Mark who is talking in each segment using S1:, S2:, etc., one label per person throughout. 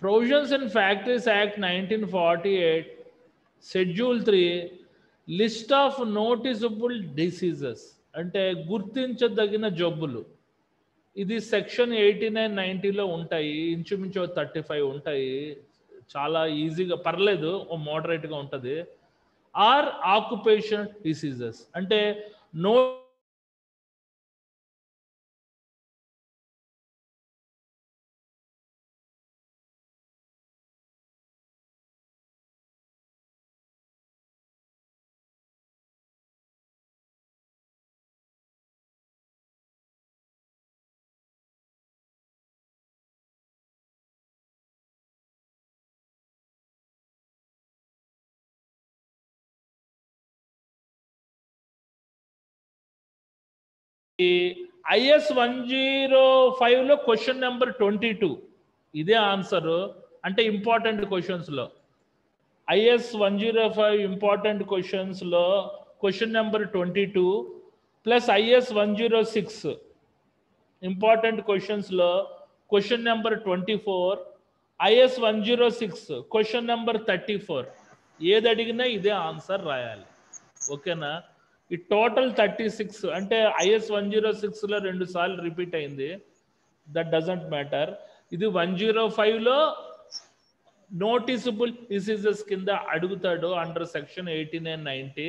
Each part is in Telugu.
S1: Provisions in factories act 1948 schedule 3 list of noticeable diseases అంటే గుర్తించదగిన జబ్బులు. ఇది సెక్షన్ 89, 90లో ఉంటాయి. ఇంచుమించు 35 ఉంటాయి. చాలా ఈజీగా పర్లేదు, మోడరేట్గా ఉంటుంది. ఆర్ ఆక్యుపేషన్ డిసీజెస్ అంటే నో IS 105లో క్వశ్చన్ నెంబర్ 22 ఇదే ఆన్సర్. అంటే ఇంపార్టెంట్ క్వశ్చన్స్లో IS 105 ఇంపార్టెంట్ క్వశ్చన్స్లో question number 22 plus IS 106 important క్వశ్చన్స్లో question number 24, IS 106 question number 34 ఏది అడిగినా ఇదే ఆన్సర్ రాయాలి. ఓకేనా? ఈ టోటల్ 36 అంటే IS 106లో 2 సార్లు రిపీట్ అయింది. That doesn't matter. ఇది 105లో నోటిసబుల్ డిసీజెస్ కింద అడుగుతాడు అండర్ సెక్షన్ 89, 90.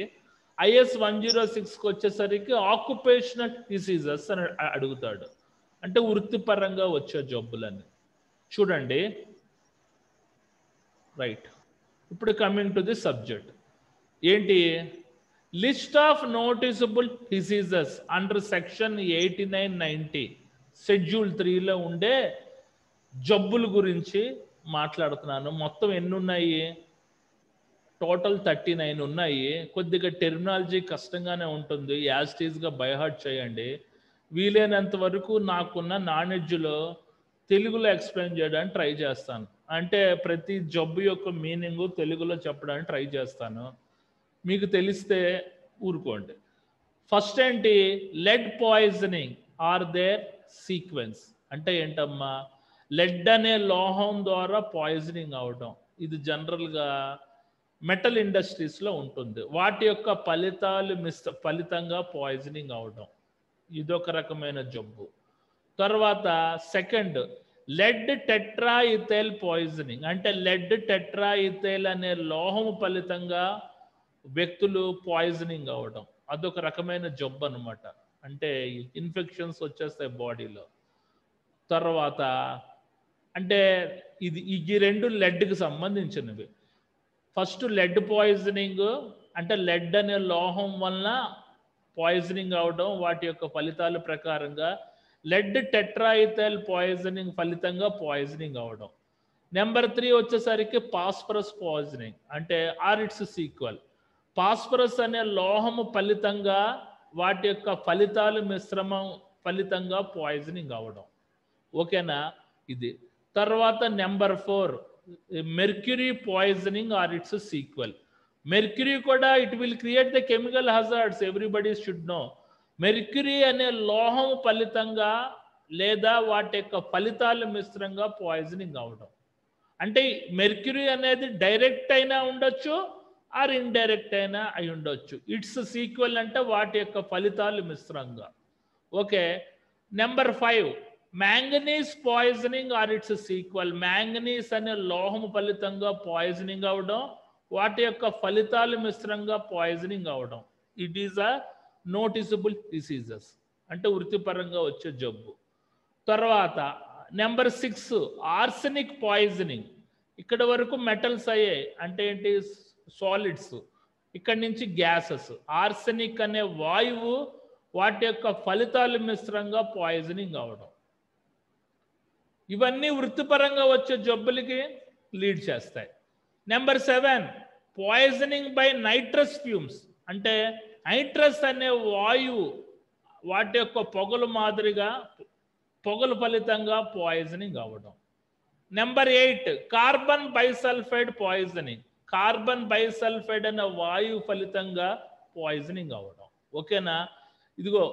S1: IS 106కి వచ్చేసరికి ఆక్యుపేషనల్ డిసీజెస్ అని అడుగుతాడు. అంటే వృత్తిపరంగా వచ్చే జబ్బులని. చూడండి, రైట్. ఇప్పుడు కమింగ్ టు ది సబ్జెక్ట్ ఏంటి? List of noticeable diseases under section 89, 90 schedule 3లో ఉండే జబ్బుల గురించి మాట్లాడుతున్నాను. మొత్తం ఎన్ని ఉన్నాయి? టోటల్ 39 ఉన్నాయి. కొద్దిగా టెర్మినాలజీ కష్టంగానే ఉంటుంది, యాస్టీస్గా బైహార్ట్ చేయండి. వీలైనంత వరకు నాకున్న నాలెడ్జ్లో తెలుగులో ఎక్స్ప్లెయిన్ చేయడానికి ట్రై చేస్తాను. అంటే ప్రతి జబ్బు యొక్క మీనింగు తెలుగులో చెప్పడానికి ట్రై చేస్తాను. మీకు తెలిస్తే ఊరుకోండి. ఫస్ట్ ఏంటి? Lead poisoning or their sequence అంటే ఏంటమ్మా? లెడ్ అనే లోహం ద్వారా పాయిజనింగ్ అవడం. ఇది జనరల్గా మెటల్ ఇండస్ట్రీస్లో ఉంటుంది. వాటి యొక్క ఫలితంగా పాయిజనింగ్ అవడం, ఇదొక రకమైన జబ్బు. తర్వాత సెకండ్, లెడ్ టెట్రాఇథైల్ పాయిజనింగ్ అంటే లెడ్ టెట్రాఇథైల్ అనే లోహం ఫలితంగా వ్యక్తులు పాయిజనింగ్ అవడం, అదొక రకమైన జబ్బు అనమాట. అంటే ఇన్ఫెక్షన్స్ వచ్చేస్తాయి బాడీలో. తర్వాత అంటే ఈ రెండు లెడ్కి సంబంధించినవి. ఫస్ట్ లెడ్ పాయిజనింగ్ అంటే లెడ్ అనే లోహం వలన పాయిజనింగ్ అవడం, వాటి యొక్క ఫలితాల ప్రకారంగా లెడ్ టెట్రాఇథైల్ పాయిజనింగ్ ఫలితంగా పాయిజనింగ్ అవడం. నెంబర్ 3 వచ్చేసరికి పాస్పరస్ పాయిజనింగ్ అంటే ఆర్ ఇట్స్ సీక్వెల్. పాస్పరస్ అనే లోహము ఫలితంగా వాటి యొక్క ఫలితాలు మిశ్రమం ఫలితంగా పాయిజనింగ్ అవడం. ఓకేనా? ఇది. తర్వాత number 4 mercury poisoning or its sequel. Mercury కూడా it will create the chemical hazards, everybody should know. Mercury అనే లోహం ఫలితంగా లేదా వాటి యొక్క ఫలితాలు మిశ్రంగా పాయిజనింగ్ అవడం. అంటే మెర్క్యూరీ అనేది డైరెక్ట్ అయినా ఉండొచ్చు ఆర్ ఇండైరెక్ట్ అయినా అయి ఉండొచ్చు. ఇట్స్ సీక్వెల్ అంటే వాటి యొక్క ఫలితాలు మిశ్రంగా. Okay. Number 5 manganese poisoning or its sequel. Manganese అనే లోహం ఫలితంగా పాయిజనింగ్ అవడం, వాటి యొక్క ఫలితాలు మిశ్రంగా పాయిజనింగ్ అవడం. It is a noticeable diseases అంటే వృత్తిపరంగా వచ్చే జబ్బు. తర్వాత నెంబర్ 6 ఆర్సెనిక్ పాయిజనింగ్. ఇక్కడ వరకు మెటల్స్ అయ్యాయి అంటే ఏంటి? సాలిడ్స్. ఇక్కడ నుంచి గ్యాసెస్. ఆర్సెనిక్ అనే వాయువు వాటి యొక్క ఫలితాలు మిశ్రంగా పాయిజనింగ్ అవడం. ఇవన్నీ వృత్తిపరంగా వచ్చే జబ్బులకి లీడ్ చేస్తాయి. Number 7 poisoning by nitrous fumes అంటే నైట్రస్ అనే వాయువు వాటి యొక్క పొగలు మాదిరిగా పొగల ఫలితంగా పాయిజనింగ్ అవ్వడం. Number 8 carbon bisulphide poisoning. Carbon bisulphide అనే వాయువు ఫలితంగా పాయిజనింగ్ అవ్వడం. ఓకేనా? ఇదిగో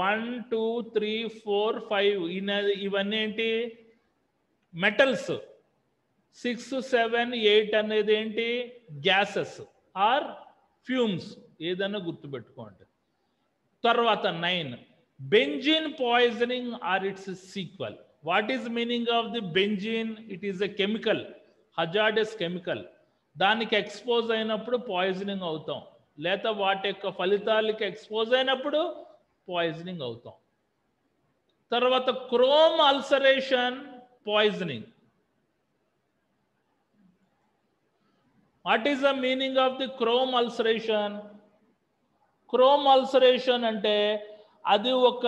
S1: 1, 2, 3, 4, 5 ఇవన్నీ ఏంటి? మెటల్స్. 6, 7, 8 అనేది ఏంటి? గ్యాసెస్ ఆర్ ఫ్యూమ్స్, ఏదైనా గుర్తుపెట్టుకోండి. తర్వాత 9, benzene poisoning or its sequel. What is meaning of the benzene? It is a chemical, hazardous chemical. దానికి ఎక్స్పోజ్ అయినప్పుడు పాయిజనింగ్ అవుతాం, లేదా వాటి యొక్క ఫలితాలకి ఎక్స్పోజ్ అయినప్పుడు పాయిజనింగ్ అవుతాం. తర్వాత chrome ulceration poisoning. What is the meaning of the chrome ulceration? Chrome ulceration అంటే అది ఒక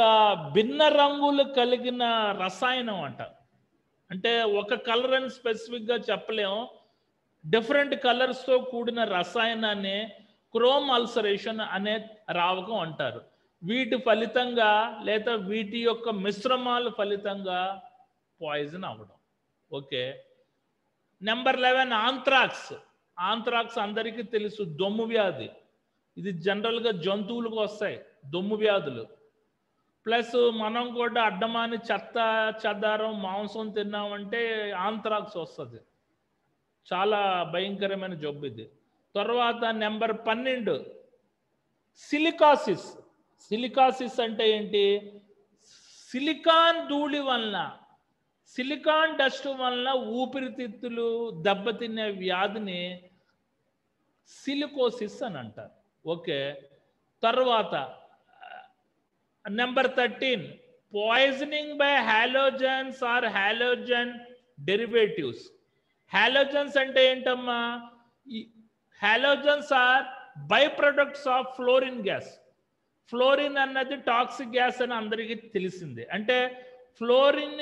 S1: భిన్న రంగులు కలిగిన రసాయనం అంట. అంటే ఒక కలర్ అని స్పెసిఫిక్గా చెప్పలేము, డిఫరెంట్ కలర్స్తో కూడిన రసాయనాన్ని క్రోమ్ అల్సరేషన్ అనే రావకం అంటారు. వీటి ఫలితంగా లేదా వీటి యొక్క మిశ్రమాల ఫలితంగా పాయిజన్ అవ్వడం. ఓకే. Number 11, anthrax. ఆంథ్రాక్స్ అందరికీ తెలుసు, దొమ్ము వ్యాధి. ఇది జనరల్గా జంతువులకు వస్తాయి దొమ్ము వ్యాధులు. ప్లస్ మనం కూడా అడ్డమాని చెత్త చెదారం మాంసం తిన్నామంటే ఆంథ్రాక్స్ వస్తుంది. చాలా భయంకరమైన జబ్బు ఇది. తర్వాత నెంబర్ 12, సిలికాసిస్. సిలికాసిస్ అంటే ఏంటి? సిలికాన్ ధూళి వలన, సిలికాన్ డస్ట్ వలన ఊపిరితిత్తులు దెబ్బతినే వ్యాధిని సిలికోసిస్ అని అంటారు. ఓకే. తర్వాత number 13, poisoning by halogens or halogen derivatives. Halogens అంటే ఏంటమ్మా? Halogens are by products of fluorine gas. Fluorine అన్నది టాక్సిక్ గ్యాస్ అని అందరికీ తెలిసిందే. అంటే ఫ్లోరిన్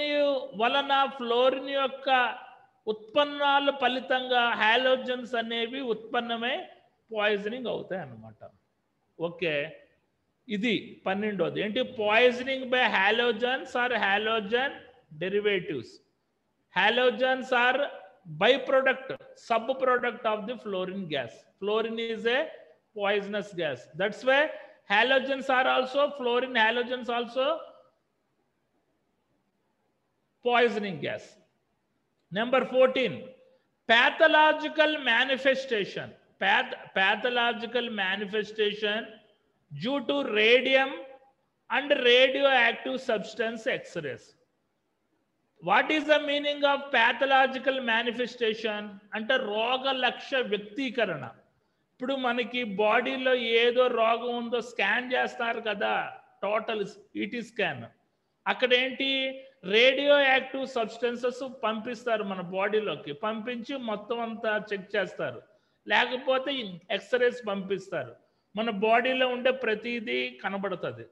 S1: వలన, ఫ్లోరిన్ యొక్క ఉత్పన్నాల ఫలితంగా హాలోజన్స్ అనేవి ఉత్పన్నమై పాయిజనింగ్ అవుతాయి అన్నమాట. ఓకే. ఇది 12వది ఏంటి? Poisoning by halogens or halogen derivatives. Halogens are by product, sub product of the fluorine gas. Fluorine is a poisonous gas. That's why halogens are also, fluorine halogens also poisoning gas. Number 14, pathological manifestation. Pathological manifestation due to radium and radioactive substance X-rays. What is the meaning of pathological manifestation? అంటే రోగ లక్ష్య వ్యక్తీకరణ. ఇప్పుడు మనకి బాడీలో ఏదో రోగం ఉందో స్కాన్ చేస్తారు కదా, టోటల్ ఈటీ స్కాన్. అక్కడ ఏంటి? రేడియో యాక్టివ్ సబ్స్టెన్సెస్ పంపిస్తారు మన బాడీలోకి, పంపించి మొత్తం అంతా చెక్ చేస్తారు. లేకపోతే ఎక్స్రేస్ పంపిస్తారు. మన బాడీలో ఉండే ప్రతిదీ కనబడుతుంది.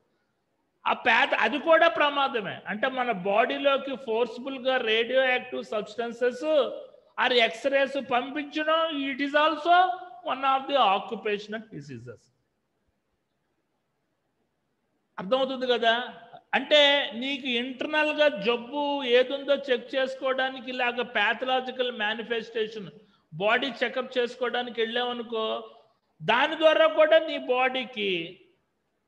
S1: అది కూడా ప్రమాదమే. అంటే మన బాడీలోకి ఫోర్స్ఫుల్గా radio active substances or x rays పంపించడం, it is also one of the occupational diseases. అర్థమవుతుంది కదా? అంటే నీకు ఇంటర్నల్గా జబ్బు ఏదుందో చెక్ చేసుకోవడానికి ఇలాగ ప్యాథలాజికల్ మేనిఫెస్టేషన్ బాడీ చెకప్ చేసుకోవడానికి వెళ్ళామనుకో, దాని ద్వారా కూడా నీ బాడీకి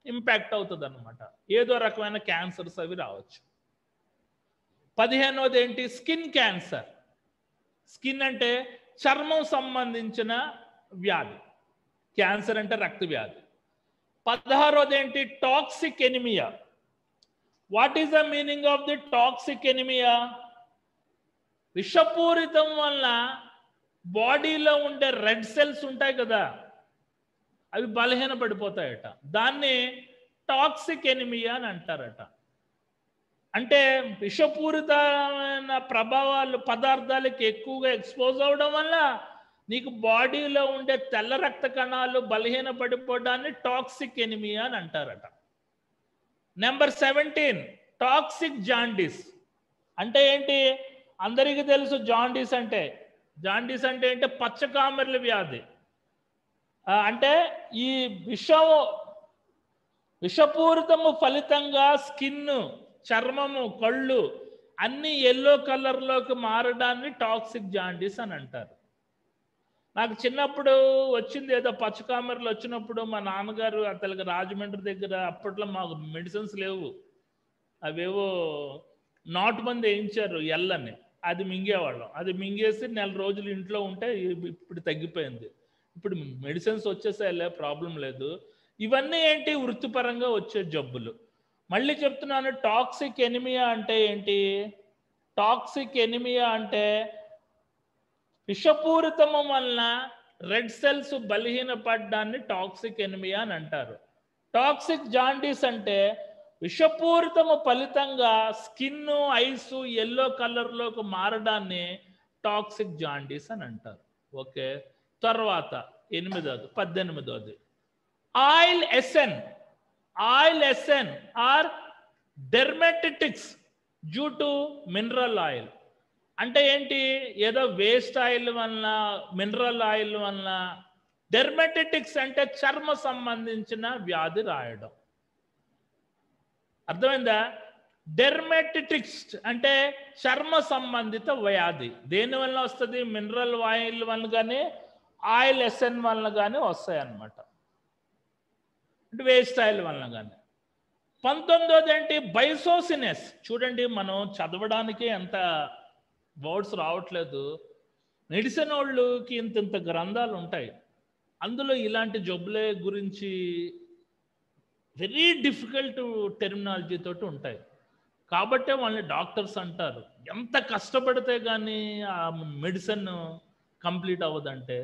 S1: ఇంపాక్ట్ అవుతుంది అనమాట. ఏదో రకమైన క్యాన్సర్స్ అవి రావచ్చు. 15వది ఏంటి? Skin cancer. స్కిన్ అంటే చర్మం సంబంధించిన వ్యాధి. క్యాన్సర్ అంటే రక్త వ్యాధి. 16వది ఏంటి? Toxic anaemia. What is the meaning of the toxic anaemia? విషపూరితం వలన బాడీలో ఉండే రెడ్ సెల్స్ ఉంటాయి కదా, అవి బలహీన పడిపోతాయట. దాన్ని టాక్సిక్ ఎనిమియా అని అంటారట. అంటే విషపూరితమైన ప్రభావాలు పదార్థాలకి ఎక్కువగా ఎక్స్పోజ్ అవడం వల్ల నీకు బాడీలో ఉండే తెల్ల రక్త కణాలు బలహీన పడిపోవడాన్ని టాక్సిక్ ఎనిమియా అని అంటారట. Number 17, toxic jaundice. అంటే ఏంటి? అందరికీ తెలుసు జాండీస్ అంటే. జాండీస్ అంటే ఏంటి? పచ్చకామెర్ల వ్యాధి. అంటే ఈ విషపూరితము ఫలితంగా స్కిన్, చర్మము, కళ్ళు అన్ని ఎల్లో కలర్లోకి మారడాన్ని టాక్సిక్ జాండీస్ అని అంటారు. నాకు చిన్నప్పుడు వచ్చింది ఏదో పచ్చకామెరలు వచ్చినప్పుడు మా నాన్నగారు అతనికి రాజమండ్రి దగ్గర, అప్పట్లో మాకు మెడిసిన్స్ లేవు, అవేవో నాటు మంది వేయించారు ఎల్లని. అది మింగేవాళ్ళం. అది మింగేసి నెల రోజులు ఇంట్లో ఉంటే ఇప్పుడు తగ్గిపోయింది. ఇప్పుడు మెడిసిన్స్ వచ్చేసాయిలే, ప్రాబ్లం లేదు. ఇవన్నీ ఏంటి? వృత్తిపరంగా వచ్చే జబ్బులు. మళ్ళీ చెప్తున్నాను, టాక్సిక్ ఎనిమియా అంటే ఏంటి? టాక్సిక్ ఎనిమియా అంటే విషపూరితము వలన రెడ్ సెల్స్ బలహీనపడ్డాన్ని టాక్సిక్ ఎనిమియా అని అంటారు. టాక్సిక్ జాండీస్ అంటే విషపూరితము ఫలితంగా స్కిన్, ఐస్ ఎల్లో కలర్లోకి మారడాన్ని టాక్సిక్ జాండీస్ అని అంటారు. ఓకే, తర్వాత 18ది oil SN or dermatitis due to mineral oil. అంటే ఏంటి? ఏదో వేస్ట్ ఆయిల్ వలన, మినరల్ ఆయిల్ వలన. డెర్మటిటిక్స్ అంటే చర్మ సంబంధించిన వ్యాధి రాయడం. అర్థమైందా? డెర్మటిటిక్స్ అంటే చర్మ సంబంధిత వ్యాధి. దేని వలన వస్తుంది? మినరల్ ఆయిల్ వలన కానీ ఆయిల్ ఎస్ఎన్ వలన కానీ వస్తాయి అన్నమాట. అంటే వేస్ట్ ఆయిల్ వలన కానీ. 19ది ఏంటి? బైసోసినెస్. చూడండి, మనం చదవడానికి ఎంత వర్డ్స్ రావట్లేదు. మెడిసిన్ వాళ్ళకి ఇంత గ్రంథాలు ఉంటాయి, అందులో ఇలాంటి జబ్బులే గురించి వెరీ డిఫికల్ట్ టెర్మినాలజీ తోటి ఉంటాయి. కాబట్టే వాళ్ళని డాక్టర్స్ అంటారు. ఎంత కష్టపడితే కానీ ఆ మెడిసిన్ కంప్లీట్ అవ్వదంటే,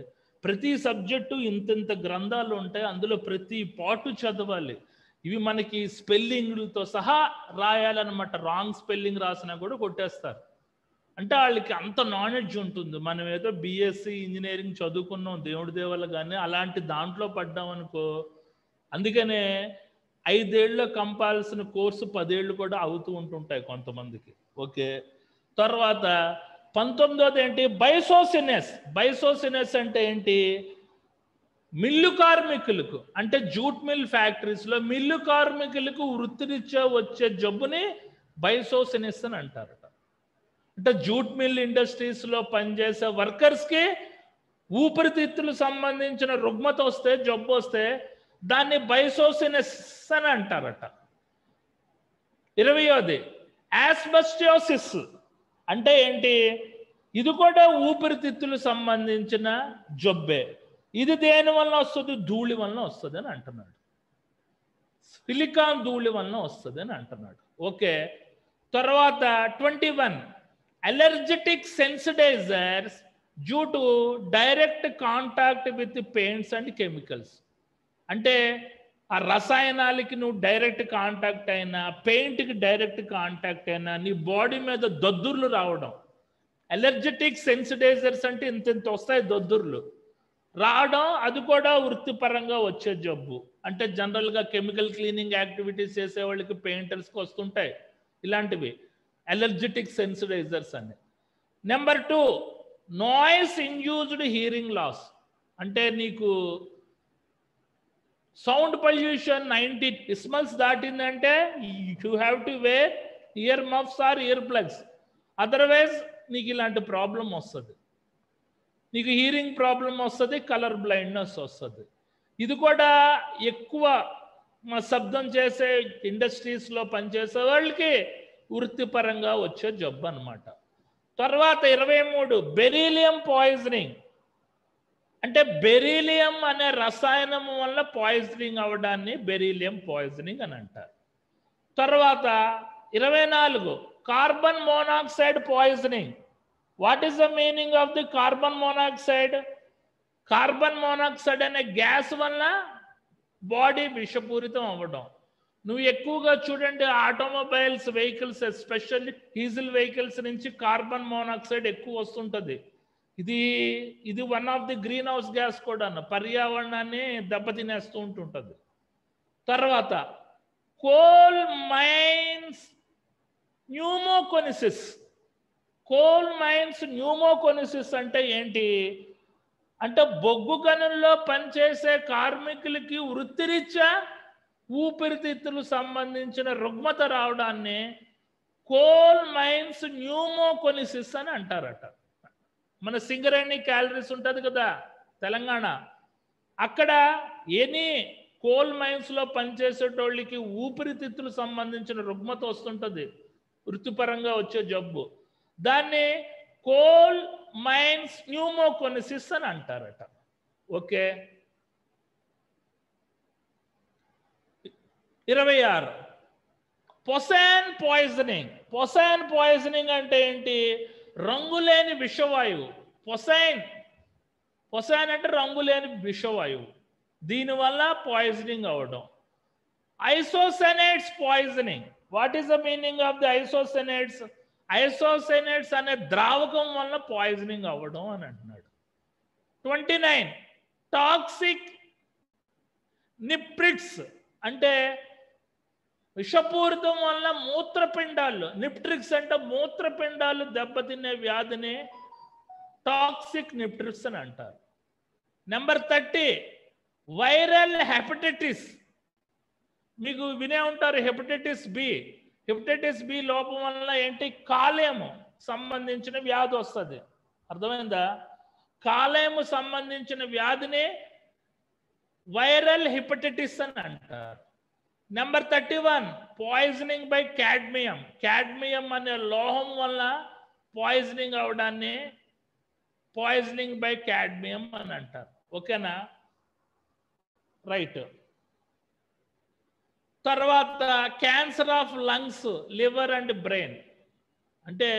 S1: ప్రతి సబ్జెక్టు ఇంత గ్రంథాలు ఉంటాయి, అందులో ప్రతి పాటు చదవాలి. ఇవి మనకి స్పెల్లింగ్లతో సహా రాయాలన్నమాట. రాంగ్ స్పెల్లింగ్ రాసినా కూడా కొట్టేస్తారు. అంటే వాళ్ళకి అంత నాలెడ్జ్ ఉంటుంది. మనం ఏదో బీఎస్సీ ఇంజనీరింగ్ చదువుకున్నాం దేవుడి దేవల్ల, కానీ అలాంటి దాంట్లో పడ్డామనుకో. అందుకనే 5 ఏళ్ళలో కంపాల్సిన కోర్సు 10 ఏళ్ళు కూడా అవుతూ ఉంటుంటాయి కొంతమందికి. ఓకే, తర్వాత 19ది ఏంటి? బైసోసినెస్ అంటే ఏంటి? మిల్లు కార్మికులకు, అంటే జూట్ మిల్ ఫ్యాక్టరీస్లో మిల్లు కార్మికులకు వృత్తిరీత్యా వచ్చే జబ్బుని బైసోసినెస్ అని అంటారట. అంటే జూట్ మిల్ ఇండస్ట్రీస్లో పనిచేసే వర్కర్స్కి ఊపిరితిత్తులు సంబంధించిన రుగ్మత వస్తే, జబ్బు వస్తే దాన్ని బైసోసినెస్ అని అంటారట. 20ది యాస్బెస్టోసిస్ అంటే ఏంటి? ఇది కూడా ఊపిరితిత్తులు సంబంధించిన జబ్బే. ఇది దేని వలన వస్తుంది? ధూళి వలన వస్తుంది అని అంటున్నాడు. సిలికాన్ ధూళి వలన వస్తుంది అని అంటున్నాడు. ఓకే, తర్వాత 21 allergic sensitizers due to direct contact with paints and chemicals. అంటే ఆ రసాయనాలకి నువ్వు డైరెక్ట్ కాంటాక్ట్ అయినా, పెయింట్కి డైరెక్ట్ కాంటాక్ట్ అయినా నీ బాడీ మీద దద్దుర్లు రావడం. అలర్జెటిక్ సెన్సిటైజర్స్ అంటే ఇంత వస్తాయి దద్దుర్లు రావడం. అది కూడా వృత్తిపరంగా వచ్చే జబ్బు. అంటే జనరల్గా కెమికల్ క్లీనింగ్ యాక్టివిటీస్ చేసే వాళ్ళకి, పెయింటర్స్కి వస్తుంటాయి ఇలాంటివి, అలర్జెటిక్ సెన్సిటైజర్స్ అని. Number 2 noise induced hearing loss. అంటే నీకు సౌండ్ పొల్యూషన్ 90 డెసిబెల్స్ దాటిందంటే you have to wear ear muffs or ear plugs. Otherwise నీకు ఇలాంటి ప్రాబ్లం వస్తుంది. నీకు హీరింగ్ ప్రాబ్లం వస్తుంది, కలర్ బ్లైండ్నెస్ వస్తుంది. ఇది కూడా ఎక్కువ శబ్దం చేసే ఇండస్ట్రీస్లో పనిచేసే వాళ్ళకి వృత్తిపరంగా వచ్చే జబ్బు అన్నమాట. తర్వాత 23 బెరీలియం పాయిజనింగ్. అంటే బెరీలియం అనే రసాయనం వల్ల పాయిజనింగ్ అవడాన్ని బెరీలియం పాయిజనింగ్ అని అంటారు. తర్వాత 24 carbon monoxide poisoning. What is the meaning of the carbon monoxide? Carbon monoxide అనే గ్యాస్ వల్ల బాడీ విషపూరితం అవ్వడం. నువ్వు ఎక్కువగా చూడండి, automobiles vehicles, especially diesel vehicles నుంచి కార్బన్ మోనాక్సైడ్ ఎక్కువ వస్తుంటుంది. ఇది one of the green house gas కూడా, పర్యావరణాన్ని దెబ్బతినేస్తూ ఉంటుంటుంది. తర్వాత కోల్ మైన్స్ న్యూమోకోనిసిస్. కోల్ మైన్స్ న్యూమోకోనిసిస్ అంటే ఏంటి? అంటే బొగ్గు గనుల్లో పనిచేసే కార్మికులకి వృత్తిరీత్యా ఊపిరితిత్తులు సంబంధించిన రుగ్మత రావడాన్ని కోల్ మైన్స్ న్యూమోకోనిసిస్ అని అంటారట. మన సింగరేణి క్యాలరీస్ ఉంటుంది కదా తెలంగాణ, అక్కడ ఎనీ కోల్ మైన్స్లో పనిచేసేటోళ్ళకి ఊపిరితిత్తులు సంబంధించిన రుగ్మత వస్తుంటుంది, వృత్తిపరంగా వచ్చే జబ్బు. దాన్ని కోల్ మైన్స్ న్యూమోకోనిసిస్ అని అంటారట. ఓకే. 26 పొసాన్ పాయిజనింగ్. పొసాన్ పాయిజనింగ్ అంటే ఏంటి? రంగులేని విషవాయువు. పొసాన్ అంటే రంగులేని విషవాయువు. దీనివల్ల పాయిజనింగ్ అవడం. Isocyanates poisoning. What is the meaning of the isocyanates? Isocyanates అనే ద్రావకం వల్ల పాయిజనింగ్ అవ్వడం అని అంటున్నాడు. 29 టాక్సిక్ నిప్రిట్స్ అంటే విషపూరితం వల్ల మూత్రపిండాలు, నిప్ట్రిక్స్ అంటే మూత్రపిండాలు దెబ్బతినే వ్యాధిని టాక్సిక్ నిప్ట్రిక్స్ అని అంటారు. Number 30 viral hepatitis. మీకు వినే ఉంటారు హెపటైటిస్ బి. హెపటైటిస్ బి లోపం వల్ల ఏంటి? కాలేయము సంబంధించిన వ్యాధి వస్తుంది. అర్థమైందా? కాలేయము సంబంధించిన వ్యాధిని వైరల్ హెపటైటిస్ అని అంటారు. Number 31 poisoning by cadmium. Cadmium అనే లోహం వల్ల పాయిజనింగ్ అవడాన్ని పాయిజనింగ్ బై క్యాడ్మియం అని అంటారు. ఓకేనా? రైట్. తర్వాత cancer of lungs, liver and brain. అంటే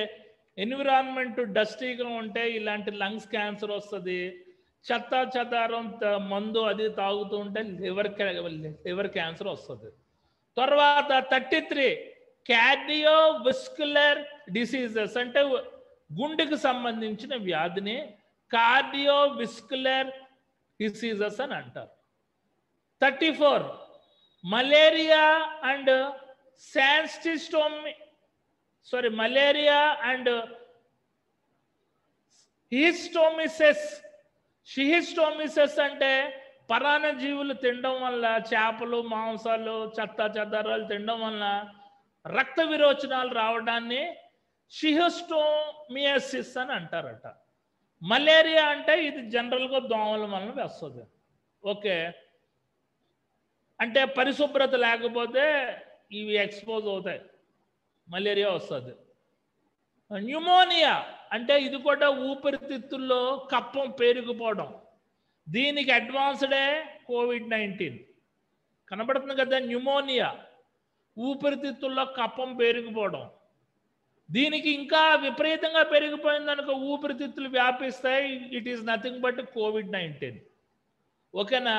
S1: ఎన్విరాన్మెంట్ డస్టీగా ఉంటే ఇలాంటి లంగ్స్ క్యాన్సర్ వస్తుంది. చెత్త చెదారం మందు అది తాగుతూ ఉంటే లివర్ క్యాన్సర్ వస్తుంది. తర్వాత 33 కార్డియోవాస్కులర్ డిసీజెస్ అంటే గుండెకి సంబంధించిన వ్యాధిని కార్డియోవాస్కులర్ డిసీజెస్ అని అంటారు. 34 మలేరియా అండ్ మలేరియా అండ్ షిహిస్టోమిసిస్ అంటే పరాన్నజీవులు తినడం వల్ల, చేపలు మాంసాలు చెత్త చెదారాలు తినడం వల్ల రక్త విరోచనాలు రావడాన్ని షిహిస్టోమియాసిస్ అని అంటారట. మలేరియా అంటే ఇది జనరల్గా దోమల వలన వస్తుంది. ఓకే. అంటే పరిశుభ్రత లేకపోతే ఇవి ఎక్స్పోజ్ అవుతాయి, మలేరియా వస్తుంది. న్యూమోనియా అంటే ఇది కూడా ఊపిరితిత్తుల్లో కప్పం పేరుకుపోవడం. దీనికి అడ్వాన్స్డే కోవిడ్-19. కనబడుతుంది కదా న్యూమోనియా, ఊపిరితిత్తుల్లో కప్పం పేరుకుపోవడం. దీనికి ఇంకా విపరీతంగా పెరిగిపోయిందనుకో ఊపిరితిత్తులు వ్యాపిస్తాయి. It is nothing but COVID-19. ఓకేనా?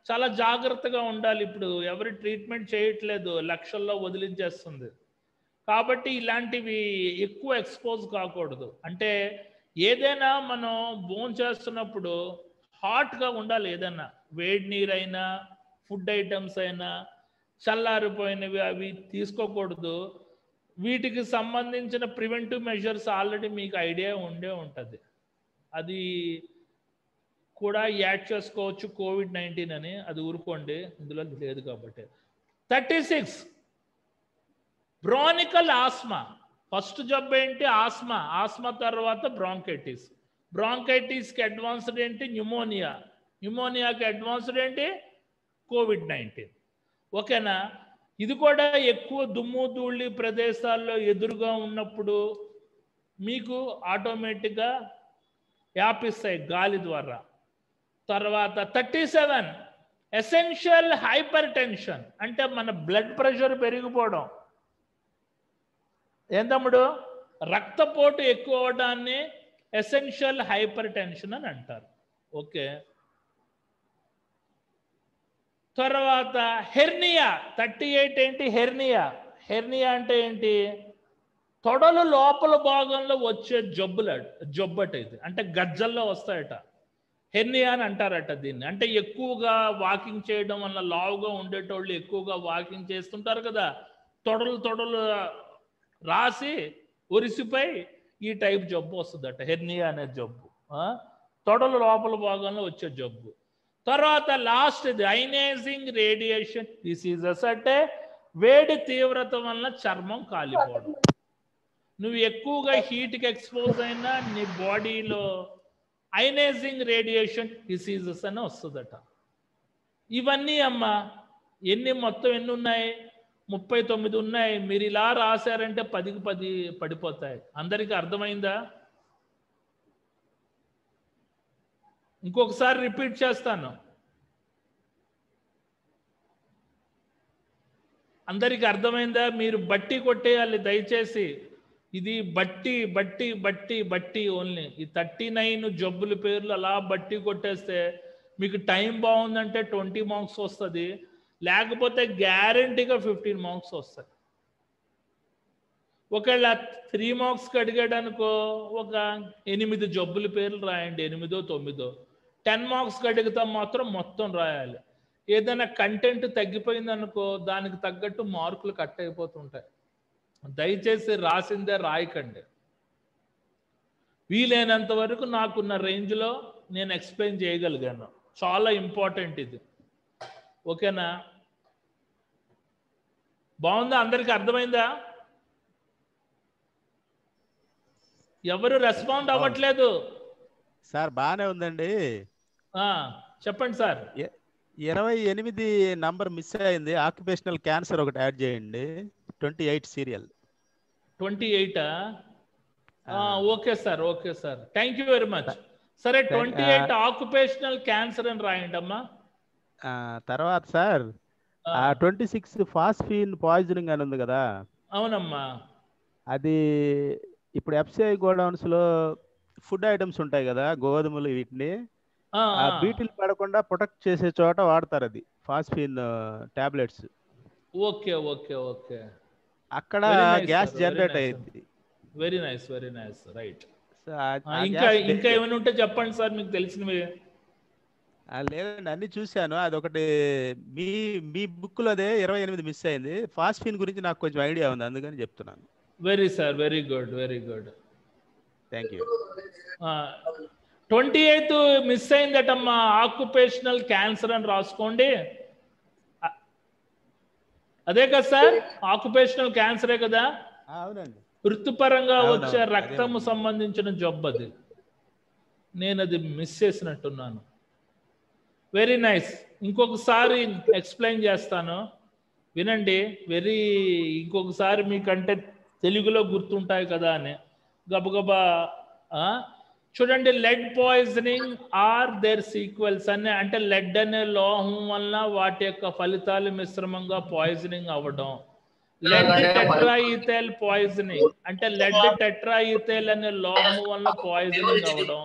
S1: చాలా జాగ్రత్తగా ఉండాలి. ఇప్పుడు ఎవరి ట్రీట్మెంట్ చేయట్లేదు, లక్షల్లో వదిలించేస్తుంది. కాబట్టి ఇలాంటివి ఎక్కువ ఎక్స్పోజ్ కాకూడదు. అంటే ఏదైనా మనం భోజనం చేస్తున్నప్పుడు హాట్గా ఉండాలి. ఏదైనా వేడి నీరైనా ఫుడ్ ఐటమ్స్ అయినా చల్లారిపోయినవి అవి తీసుకోకూడదు. వీటికి సంబంధించిన ప్రివెంటివ్ మెజర్స్ ఆల్రెడీ మీకు ఐడియా ఉండే ఉంటుంది. అది కూడా యాడ్ చేసుకోవచ్చు కోవిడ్-19 అని. అది ఊరుకోండి, ఇందులో లేదు కాబట్టి. 36 బ్రానికల్ ఆస్మా. ఫస్ట్ జబ్బు ఏంటి? ఆస్మా. ఆస్మా తర్వాత బ్రాంకైటిస్. బ్రాంకైటిస్కి అడ్వాన్స్డ్ ఏంటి? న్యూమోనియా. న్యూమోనియాకి అడ్వాన్స్డ్ ఏంటి? కోవిడ్-19. ఓకేనా? ఇది కూడా ఎక్కువ దుమ్ము ధూళి ప్రదేశాల్లో ఎదురుగా ఉన్నప్పుడు మీకు ఆటోమేటిక్గా వ్యాపిస్తాయి గాలి ద్వారా. తర్వాత 37 ఎసెన్షియల్ హైపర్ టెన్షన్ అంటే మన బ్లడ్ ప్రెషర్ పెరిగిపోవడం. ఏం తమ్ముడు? రక్తపోటు ఎక్కువ అవడాన్ని ఎసెన్షియల్ హైపర్ టెన్షన్ అని అంటారు. ఓకే. తర్వాత హెర్నియా. 38 ఏంటి? హెర్నియా. హెర్నియా అంటే ఏంటి? తొడలు లోపల భాగంలో వచ్చే జబ్బట ఇది. అంటే గజ్జల్లో వస్తాయట. హెర్నియా అని అంటారట దీన్ని. అంటే ఎక్కువగా వాకింగ్ చేయడం వల్ల లావుగా ఉండేటోళ్ళు ఎక్కువగా వాకింగ్ చేస్తుంటారు కదా, తొడలు రాసి ఒరిసిపోయి ఈ టైప్ జబ్బు వస్తుందట, హెర్నియా అనే జబ్బు. తొడలు లోపల భాగంలో వచ్చే జబ్బు. తర్వాత లాస్ట్ ఇది అయనైజింగ్ రేడియేషన్ డిసీజెస్ అంటే వేడి తీవ్రత వలన చర్మం కాలిపోవడం. నువ్వు ఎక్కువగా హీట్కి ఎక్స్పోజ్ అయినా నీ బాడీలో అయనైజింగ్ రేడియేషన్ డిసీజెస్ అని వస్తుందట. ఇవన్నీ అమ్మా మొత్తం ఎన్ని ఉన్నాయి? 39 ఉన్నాయి. మీరు ఇలా రాశారంటే 10కి 10 పడిపోతాయి. అందరికీ అర్థమైందా? ఇంకొకసారి రిపీట్ చేస్తాను. అందరికీ అర్థమైందా? మీరు బట్టి కొట్టేయాలి దయచేసి. ఇది బట్టి బట్టి బట్టి బట్టి ఓన్లీ. ఈ 39 జబ్బుల పేర్లు అలా బట్టి కొట్టేస్తే మీకు టైం బాగుందంటే 20 మార్క్స్ వస్తుంది, లేకపోతే గ్యారంటీగా 15 మార్క్స్ వస్తాయి. ఒకవేళ 3 మార్క్స్కి అడిగాడు అనుకో, ఒక 8 జబ్బుల పేర్లు రాయండి, 8 9. 10 మార్క్స్కి అడిగితే మాత్రం మొత్తం రాయాలి. ఏదైనా కంటెంట్ తగ్గిపోయింది అనుకో, దానికి తగ్గట్టు మార్కులు కట్ అయిపోతుంటాయి. దయచేసి రాసిందే రాయకండి. వీలైనంత వరకు నాకున్న రేంజ్లో నేను ఎక్స్ప్లెయిన్ చేయగలిగాను. చాలా ఇంపార్టెంట్ ఇది. ఓకేనా? బాగుందా? అందరికీ అర్థమైందా? ఎవరు రెస్పాండ్ అవ్వట్లేదు
S2: సార్. బాగానే ఉందండి.
S1: చెప్పండి సార్.
S2: 28 నంబర్ మిస్ అయింది. ఆక్యుపేషనల్ క్యాన్సర్ ఒకటి యాడ్ చేయండి. 28 serial.
S1: 28 okay sir, okay sir, thank you very much. సరే, 28 ఆక్యుపేషనల్ క్యాన్సర్ అని రాయండి అమ్మా.
S2: తర్వాత సార్ 26 ఫాస్ఫీన్ పాయిజనింగ్ అని ఉంది కదా.
S1: అవునమ్మా.
S2: అది ఇప్పుడు ఎఫ్సిఐ గోడౌన్స్ లో ఫుడ్ ఐటమ్స్ ఉంటాయి కదా, గోధుమలు, వీటిని బీటిల్ పడకుండా ప్రొటెక్ట్ చేసే చోట వాడతారు అది ఫాస్ఫీన్ టాబ్లెట్స్.
S1: Okay okay okay.
S2: అక్కడ గ్యాస్ జనరేట్ అయ్యింది.
S1: Very nice, very nice, right. ఇంకా ఏమైనా ఉంటే చెప్పండి సార్, మీకు తెలిసినవి.
S2: లేదండి, అన్ని చూశాను. అదొకటి మీ మీ బుక్ లో అదే 28 మిస్ అయింది. ఫాస్ఫీన్ గురించి నాకు కొంచెం ఐడియా ఉంది, అందుకని చెప్తున్నాను.
S1: Very sir, very good, very good,
S2: thank you.
S1: 28 miss అయిందటమ్మా. ఆక్యుపేషనల్ క్యాన్సర్ అని రాసుకోండి. అదే కదా సార్, ఆక్యుపేషనల్ క్యాన్సరే కదా.
S2: అవునండి.
S1: వృత్తిపరంగా వచ్చే రక్తము సంబంధించిన జబ్బు అది. నేను అది మిస్ చేసినట్టున్నాను. Very nice. ఇంకొకసారి ఎక్స్ప్లెయిన్ చేస్తాను, వినండి. ఇంకొకసారి మీకంటే తెలుగులో గుర్తుంటాయి కదా అని గబగబా చూడండి. Lead poisoning or their sequels అనే, అంటే లెడ్ అనే లోహం వల్ల వాటి యొక్క ఫలితాలు మిశ్రమంగా పాయిజనింగ్ అవ్వడం. లెడ్ టెట్రాఈథైల్ పాయిజనింగ్ అంటే లెడ్ టెట్రాఈథైల్ అనే లోహం వల్ల పాయిజనింగ్ అవ్వడం.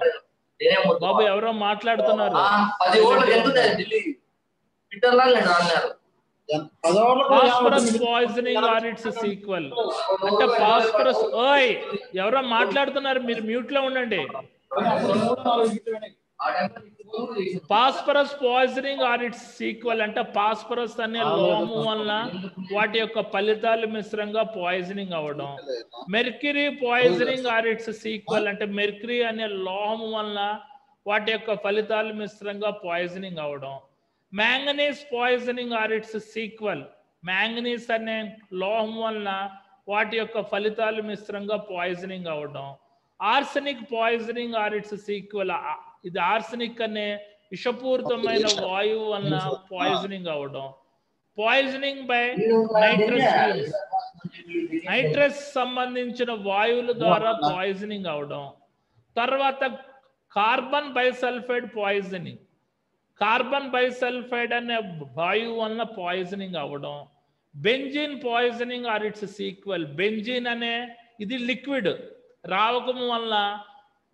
S1: బాబు ఎవరో మాట్లాడుతున్నారు. Phosphorus poisoning or its sequel అంటే ఫాస్ఫరస్. ఓయ్ ఎవరో మాట్లాడుతున్నారు, మీరు మ్యూట్ లో ఉండండి. Phosphorus poisoning or its sequel అంటే ఫాస్ఫరస్ అనే లోహం వల్ల వాటి యొక్క ఫలితాలు మిశ్రంగా పాయిజనింగ్ అవ్వడం. Mercury poisoning or its sequel అంటే మెర్క్యూరీ అనే లోహం వల్ల వాటి యొక్క ఫలితాలు మిశ్రంగా పాయిజనింగ్ అవ్వడం. Manganese poisoning or its sequel. Manganese అనే లోహం వలన వాటి యొక్క ఫలితాలు మిశ్రంగా పాయిజనింగ్ అవ్వడం. Arsenic poisoning or its sequel. ఇది ఆర్సెనిక్ అనే విషపూరితమైన వాయువు వలన పాయిజనింగ్ అవ్వడం. Poisoning by nitrous fumes. Nitrous సంబంధించిన వాయువుల ద్వారా పాయిజనింగ్ అవడం. తర్వాత carbon bisulphide poisoning. Carbon bisulphide అనే వాయువు వలన పాయిజనింగ్ అవ్వడం. Benzene poisoning or its sequel. Benzene అనే ఇది లిక్విడ్ రావకం వల్ల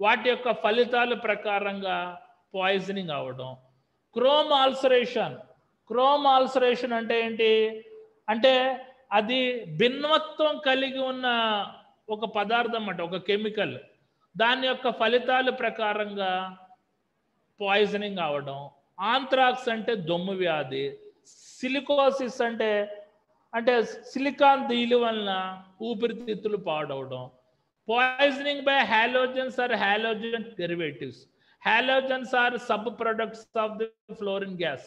S1: వాటి యొక్క ఫలితాల ప్రకారంగా పాయిజనింగ్ అవ్వడం. క్రోమ్ ఆల్సరేషన్. క్రోమ్ ఆల్సరేషన్ అంటే ఏంటి అంటే అది భిన్నత్వం కలిగి ఉన్న ఒక పదార్థం అన్నమాట, ఒక కెమికల్. దాని యొక్క ఫలితాల ప్రకారంగా పాయిజనింగ్ అవడం. ఆంథ్రాక్స్ అంటే దొమ్ము వ్యాధి. సిలికోసిస్ అంటే సిలికాన్ దీలి వలన ఊపిరితిత్తులు పాడవడం. Poisoning by halogens or halogen derivatives. Halogens are sub products of the fluorine gas.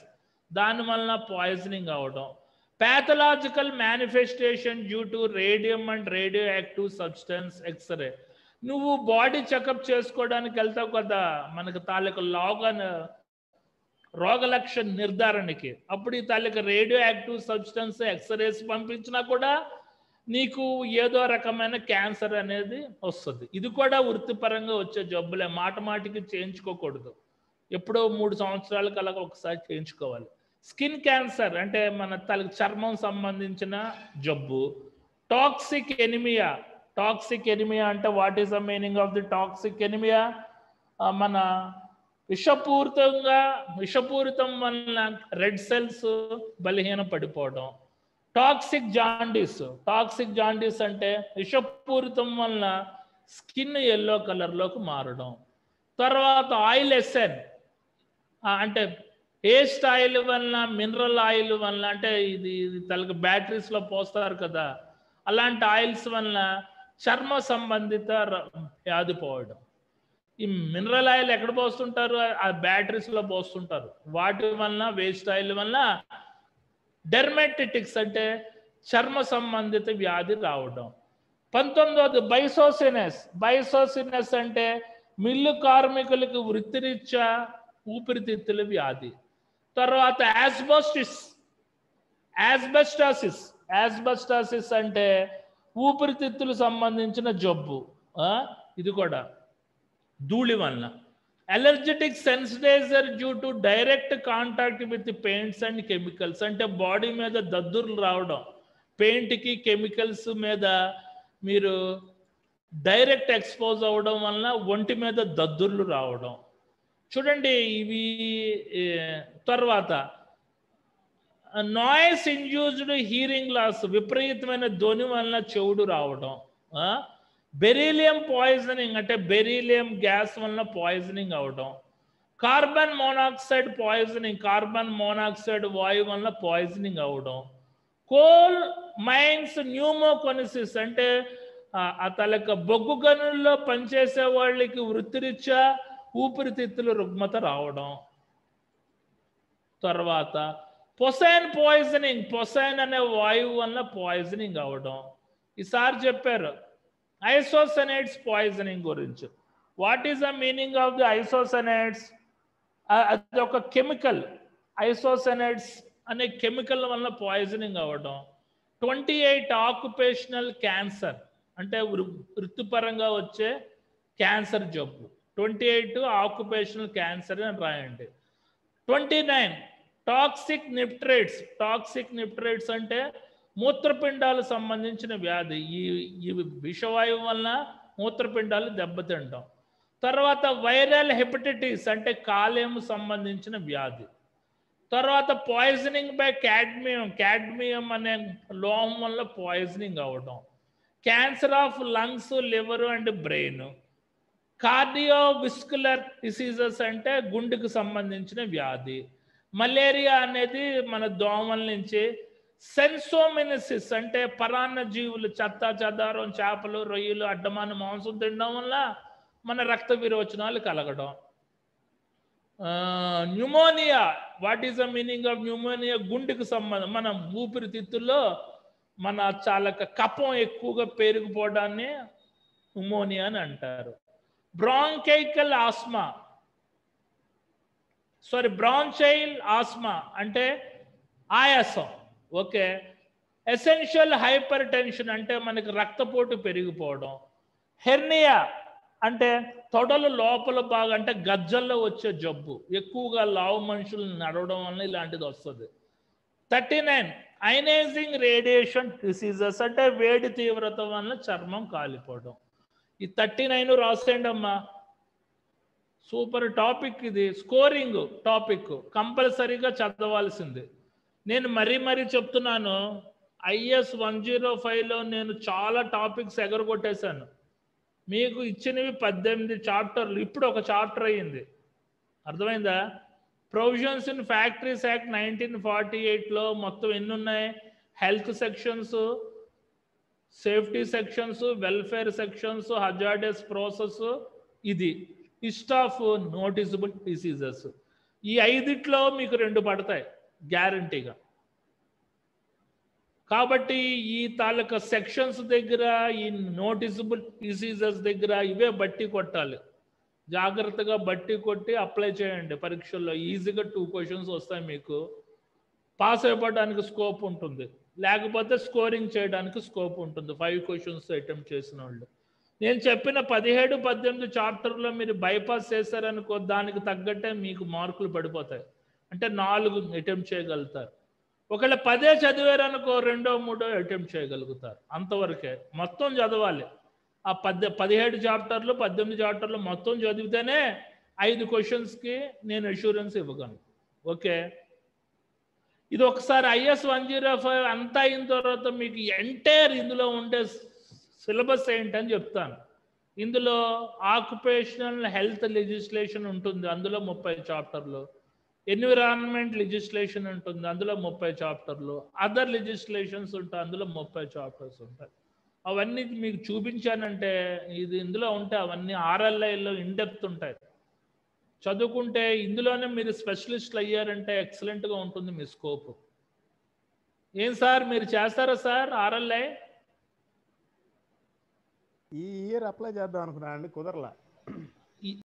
S1: దాని వలన పాయిజనింగ్ అవడం. Pathological manifestation due to radium and radio active substance. X ray. నువ్వు బాడీ చెకప్ చేసుకోవడానికి వెళ్తావు కదా, మనకు తాలూకు లాగ్ అని రోగ లక్షణ నిర్ధారణకి. అప్పుడు ఈ తాలూకా రేడియో యాక్టివ్ సబ్స్టెన్స్ ఎక్స్రేస్ పంపించినా కూడా నీకు ఏదో రకమైన క్యాన్సర్ అనేది వస్తుంది. ఇది కూడా వృత్తిపరంగా వచ్చే జబ్బులే, మాటికి చేయించుకోకూడదు. ఎప్పుడో 3 సంవత్సరాలకు అలా ఒకసారి చేయించుకోవాలి. స్కిన్ క్యాన్సర్ అంటే మన చర్మం సంబంధించిన జబ్బు. Toxic anaemia. టాక్సిక్ ఎనిమియా అంటే what is the meaning of the toxic anaemia? మన విషపూరితం వలన రెడ్ సెల్స్ బలహీన పడిపోవడం. Toxic jaundice. టాక్సిక్ జాండీస్ అంటే విషపూరితం వలన స్కిన్ ఎల్లో కలర్లోకి మారడం. తర్వాత ఆయిల్ ఎస్ఎన్ అంటే పేస్ట్ ఆయిల్ వలన, మినరల్ ఆయిల్ వలన, అంటే ఇది తలకి బ్యాటరీస్లో పోస్తారు కదా, అలాంటి ఆయిల్స్ వలన చర్మ సంబంధిత వ్యాధి పోవడం. ఈ మినరల్ ఆయిల్ ఎక్కడ పోస్తుంటారు? ఆ బ్యాటరీస్లో పోస్తుంటారు. వాటి వలన, వేస్ట్ ఆయిల్ వలన డెర్మటిటిక్స్ అంటే చర్మ సంబంధిత వ్యాధి రావడం. 19వ బైసోసినెస్. బైసోసినెస్ అంటే మిల్లు కార్మికులకు వృత్తిరీత్యా ఊపిరితిత్తుల వ్యాధి. తర్వాత యాస్బెస్టాసిస్ అంటే ఊపిరితిత్తులు సంబంధించిన జబ్బు. ఇది కూడా ధూళి వలన. Allergic sensitizer due to direct contact with paints and chemicals అంటే బాడీ మీద దద్దుర్లు రావడం. పెయింట్కి కెమికల్స్ మీద మీరు డైరెక్ట్ ఎక్స్పోజ్ అవ్వడం వలన ఒంటి మీద దద్దుర్లు రావడం. చూడండి ఇవి. తర్వాత నాయిస్ ఇండ్యూస్డ్ హీరింగ్ లాస్, విపరీతమైన ధ్వని వలన చెవుడు రావడం. బెరీలియం పాయిజనింగ్ అంటే బెరీలియం గ్యాస్ వలన పాయిజనింగ్ అవడం. Carbon monoxide poisoning, carbon monoxide వాయువు వలన పాయిజనింగ్ అవడం. కోల్ మైన్స్ న్యూమోకొనిసిస్ అంటే తలక బొగ్గు గనుల్లో పనిచేసే వాళ్ళకి వృత్తిరీత్యా ఊపిరితిత్తులు రుగ్మత రావడం. తర్వాత పొసైన్ పాయిజనింగ్, పొసైన్ అనే వాయువు వలన పాయిజనింగ్ అవడం. ఈసారి చెప్పారు ఐసోసైనైడ్స్ పాయిజనింగ్ గురించి. What is the meaning of the isocyanides? అది ఒక కెమికల్. ఐసోసైనైడ్స్ అనే కెమికల్ వలన పాయిజనింగ్ అవ్వడం. 28 ఆక్యుపేషనల్ క్యాన్సర్ అంటే వృత్తిపరంగా వచ్చే క్యాన్సర్ జబ్బు. 28 ఆక్యుపేషనల్ క్యాన్సర్ అని రాయండి. 29 టాక్సిక్ నిట్రేట్స్. టాక్సిక్ నిట్రేట్స్ అంటే మూత్రపిండాలకు సంబంధించిన వ్యాధి. ఈ విషవాయువు వలన మూత్రపిండాలు దెబ్బతింటాం. తర్వాత వైరల్ హెపటైటిస్ అంటే కాలేయం సంబంధించిన వ్యాధి. తర్వాత పాయిజనింగ్ బై క్యాడ్మియం. క్యాడ్మియం అనే లోహం వల్ల పాయిజనింగ్ అవ్వడం. Cancer of lungs, liver and brain. Cardiovascular diseases అంటే గుండెకు సంబంధించిన వ్యాధి. మలేరియా అనేది మన దోమల నుంచి. సెన్సోమినిసిస్ అంటే పరాన్న జీవులు, చెత్త చెదారం, చేపలు, రొయ్యలు, అడ్డమాన మాంసం తినడం వల్ల మన రక్త విరోచనాలు కలగడం. Pneumonia. What is the meaning of pneumonia? గుండెకు సంబంధం, మన ఊపిరితిత్తుల్లో మన చాలా కఫం ఎక్కువగా పెరిగిపోవడాన్ని న్యూమోనియా అని అంటారు. బ్రాంకైకల్ ఆస్మా, బ్రాంచైల్ ఆస్మా అంటే ఆయాసం. ఓకే. ఎసెన్షియల్ హైపర్ టెన్షన్ అంటే మనకి రక్తపోటు పెరిగిపోవడం. హెర్నియా అంటే తొడల లోపల బాగా అంటే గజ్జల్లో వచ్చే జబ్బు, ఎక్కువగా లావు మనుషులు నడవడం వల్ల ఇలాంటిది వస్తుంది. 39 అయనైజింగ్ రేడియేషన్ డిసీజెస్ అంటే వేడి తీవ్రత వల్ల చర్మం కాలిపోవడం. ఈ 39 రాసేయండి అమ్మా. సూపర్ టాపిక్ ఇది. స్కోరింగ్ టాపిక్ కంపల్సరీగా చదవాల్సింది. నేను మరీ చెప్తున్నాను, IS 105లో నేను చాలా టాపిక్స్ ఎగరగొట్టేశాను. మీకు ఇచ్చినవి 18 చాప్టర్లు, ఇప్పుడు ఒక చాప్టర్ అయ్యింది. అర్థమైందా? ప్రొవిజన్స్ ఇన్ ఫ్యాక్టరీస్ యాక్ట్ 1948లో మొత్తం ఎన్ని ఉన్నాయి? Health sections, safety sections, welfare sections, hazardous process, ఇది లిస్ట్ ఆఫ్ నోటిసబుల్ డిసీజెస్. ఈ 5లో మీకు 2 పడతాయి గ్యారంటీగా. కాబట్టి ఈ తాలూకా సెక్షన్స్ దగ్గర, ఈ నోటిసబుల్ డిసీజెస్ దగ్గర ఇవే బట్టి కొట్టాలి. జాగ్రత్తగా బట్టి కొట్టి అప్లై చేయండి పరీక్షల్లో. ఈజీగా 2 క్వశ్చన్స్ వస్తాయి మీకు. పాస్ అయిపోవడానికి స్కోప్ ఉంటుంది, లేకపోతే స్కోరింగ్ చేయడానికి స్కోప్ ఉంటుంది 5 క్వశ్చన్స్ అటెంప్ట్ చేసిన వాళ్ళు. నేను చెప్పిన 17, 18 చాప్టర్లో మీరు బైపాస్ చేశారనుకో, దానికి తగ్గట్టే మీకు మార్కులు పడిపోతాయి. అంటే 4 అటెంప్ట్ చేయగలుగుతారు. ఒకవేళ 10 చదివారనుకో 2, 3 అటెంప్ట్ చేయగలుగుతారు. అంతవరకే. మొత్తం చదవాలి. ఆ 17 చాప్టర్లు 18 చాప్టర్లు మొత్తం చదివితేనే 5 క్వశ్చన్స్కి నేను అష్యూరెన్స్ ఇవ్వగలను. ఓకే, ఇది ఒకసారి IS 105 అంతా అయిన తర్వాత మీకు ఎంటైర్ ఇందులో ఉండే సిలబస్ ఏంటని చెప్తాను. ఇందులో ఆక్యుపేషనల్ హెల్త్ లెజిస్లేషన్ ఉంటుంది, అందులో 30 చాప్టర్లు. ఎన్విరాన్మెంట్ లెజిస్లేషన్ ఉంటుంది, అందులో 30 చాప్టర్లు. అదర్ లెజిస్లేషన్స్ ఉంటాయి, అందులో 30 చాప్టర్స్ ఉంటాయి. అవన్నీ మీకు చూపించానంటే ఇది ఇందులో ఉంటే అవన్నీ RLIలో ఇన్డెప్త్ ఉంటాయి. చదువుకుంటే ఇందులోనే మీరు స్పెషలిస్ట్లు అయ్యారంటే ఎక్సలెంట్గా ఉంటుంది మీ స్కోప్. ఏం సార్ మీరు చేస్తారా సార్ RLI?
S2: ఈ ఇయర్ అప్లై చేద్దాం అనుకున్నానండి, కుదరలా.